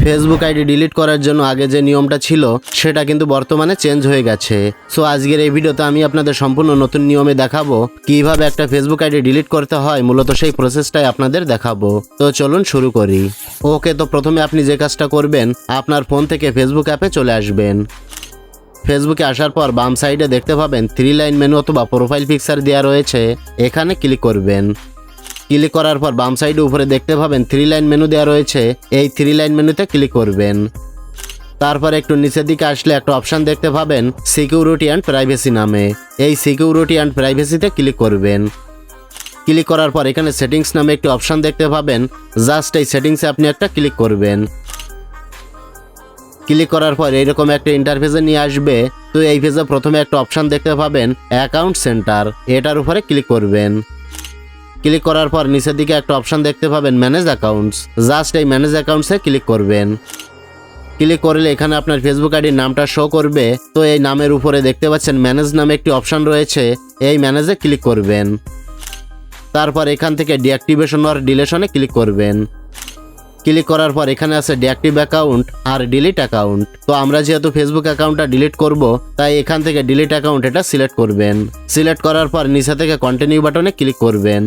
Facebook ID delete করার জন্য আগে যে নিয়মটা ছিল সেটা কিন্তু বর্তমানে চেঞ্জ হয়ে গেছে। সো আজকের এই ভিডিওতে আমি আপনাদের সম্পূর্ণ নতুন নিয়মে দেখাবো কিভাবে একটা ফেসবুক আইডি ডিলিট করতে হয়, মূলত সেই প্রসেসটাই আপনাদের দেখাবো। তো চলুন শুরু করি। ওকে, তো প্রথমে আপনি যে কাজটা করবেন, আপনার ফোন থেকে ফেসবুক অ্যাপে চলে আসবেন। ফেসবুকে আসার পর বাম সাইডে দেখতে পাবেন 3 লাইন মেনু অথবা প্রোফাইল পিকচার দেওয়া রয়েছে, এখানে ক্লিক করবেন। ক্লিক করার পর বাম সাইডে উপরে দেখতে পাবেন 3 লাইন মেনু দেওয়া রয়েছে, এই 3 লাইন মেনুতে ক্লিক করবেন। তারপর একটু নিচের দিকে আসলে একটা অপশান দেখতে পাবেন সিকিউরিটি অ্যান্ড প্রাইভেসি নামে, এই সিকিউরিটি অ্যান্ড প্রাইভেসিতে ক্লিক করবেন। ক্লিক করার পর এখানে সেটিংস নামে একটি অপশান দেখতে পাবেন, জাস্ট এই সেটিংসে আপনি একটা ক্লিক করবেন। ক্লিক করার পর এইরকম একটা ইন্টারফেসে নিয়ে আসবে। তো এই পেজে প্রথমে একটা অপশান দেখতে পাবেন অ্যাকাউন্ট সেন্টার, এটার উপরে ক্লিক করবেন। ক্লিক করার পর নিচের দিকে একটা অপশান দেখতে পাবেন ম্যানেজ অ্যাকাউন্টস, জাস্ট এই ম্যানেজ অ্যাকাউন্টসে ক্লিক করবেন। ক্লিক করলে এখানে আপনার ফেসবুক আইডির নামটা শো করবে। তো এই নামের উপরে দেখতে পাচ্ছেন ম্যানেজ নামে একটি অপশান রয়েছে, এই ম্যানেজে ক্লিক করবেন। তারপর এখান থেকে ডিঅ্যাক্টিভেশন অর ডিলেশনে ক্লিক করবেন। ক্লিক করার পর এখানে আছে ডিঅ্যাক্টিভ অ্যাকাউন্ট আর ডিলিট অ্যাকাউন্ট। তো আমরা যেহেতু ফেসবুক অ্যাকাউন্টটা ডিলিট করব, তাই এখান থেকে ডিলিট অ্যাকাউন্ট এটা সিলেক্ট করবেন। সিলেক্ট করার পর নিচে থেকে কন্টিনিউ বাটনে ক্লিক করবেন।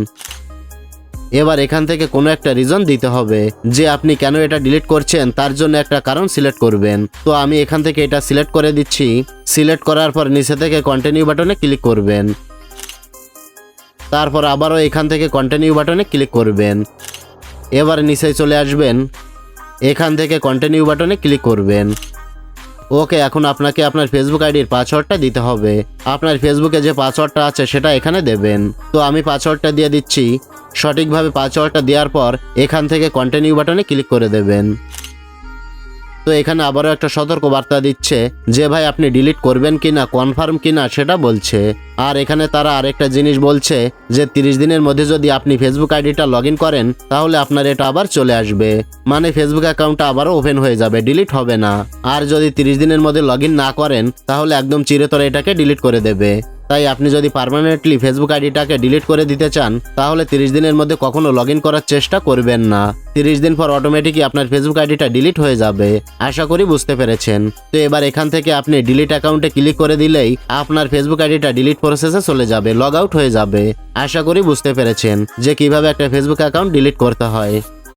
এবার এখান থেকে কোনো একটা রিজন দিতে হবে যে আপনি কেন এটা ডিলিট করছেন, তার জন্য একটা কারণ সিলেক্ট করবেন। তো আমি এখান থেকে এটা সিলেক্ট করে দিচ্ছি। সিলেক্ট করার পর নিচে থেকে কন্টিনিউ বাটনে ক্লিক করবেন। তারপর আবারও এখান থেকে কন্টিনিউ বাটনে ক্লিক করবেন। এবার নিচে চলে আসবেন, এখান থেকে কন্টিনিউ বাটনে ক্লিক করবেন। ওকে, এখন আপনাকে আপনার ফেসবুক আইডির পাসওয়ার্ডটা দিতে হবে। আপনার ফেসবুকে যে পাসওয়ার্ডটা আছে সেটা এখানে দেবেন। তো আমি পাসওয়ার্ডটা দিয়ে দিচ্ছি। সঠিকভাবে পাসওয়ার্ডটা দেওয়ার পর এখান থেকে কন্টিনিউ বাটনে ক্লিক করে দেবেন। তো এখানে আবারও একটা সতর্ক বার্তা দিচ্ছে যে ভাই আপনি ডিলিট করবেন কিনা, কনফার্ম কিনা সেটা বলছে। আর এখানে তারা আরেকটা জিনিস বলছে যে 30 দিনের মধ্যে যদি আপনি ফেসবুক আইডিটা লগ ইন করেন তাহলে আপনার এটা আবার চলে আসবে, মানে ফেসবুক অ্যাকাউন্টটা আবারও ওপেন হয়ে যাবে, ডিলিট হবে না। আর যদি 30 দিনের মধ্যে লগ ইন না করেন তাহলে একদম চিরতরে এটাকে ডিলিট করে দেবে। তাই আপনি যদি পার্মানেন্টলি ফেসবুক আইডিটাকে ডিলিট করে দিতে চান তাহলে 30 দিনের মধ্যে কখনো লগ ইন করার চেষ্টা করবেন না। 30 দিন পর অটোমেটিকই আপনার ফেসবুক আইডিটা ডিলিট হয়ে যাবে। আশা করি বুঝতে পেরেছেন। তো এবার এখান থেকে আপনি ডিলিট অ্যাকাউন্টে ক্লিক করে দিলেই আপনার ফেসবুক আইডিটা ডিলিট প্রসেসে চলে যাবে, লগ আউট হয়ে যাবে। আশা করি বুঝতে পেরেছেন যে কিভাবে একটা ফেসবুক অ্যাকাউন্ট ডিলিট করতে হয়।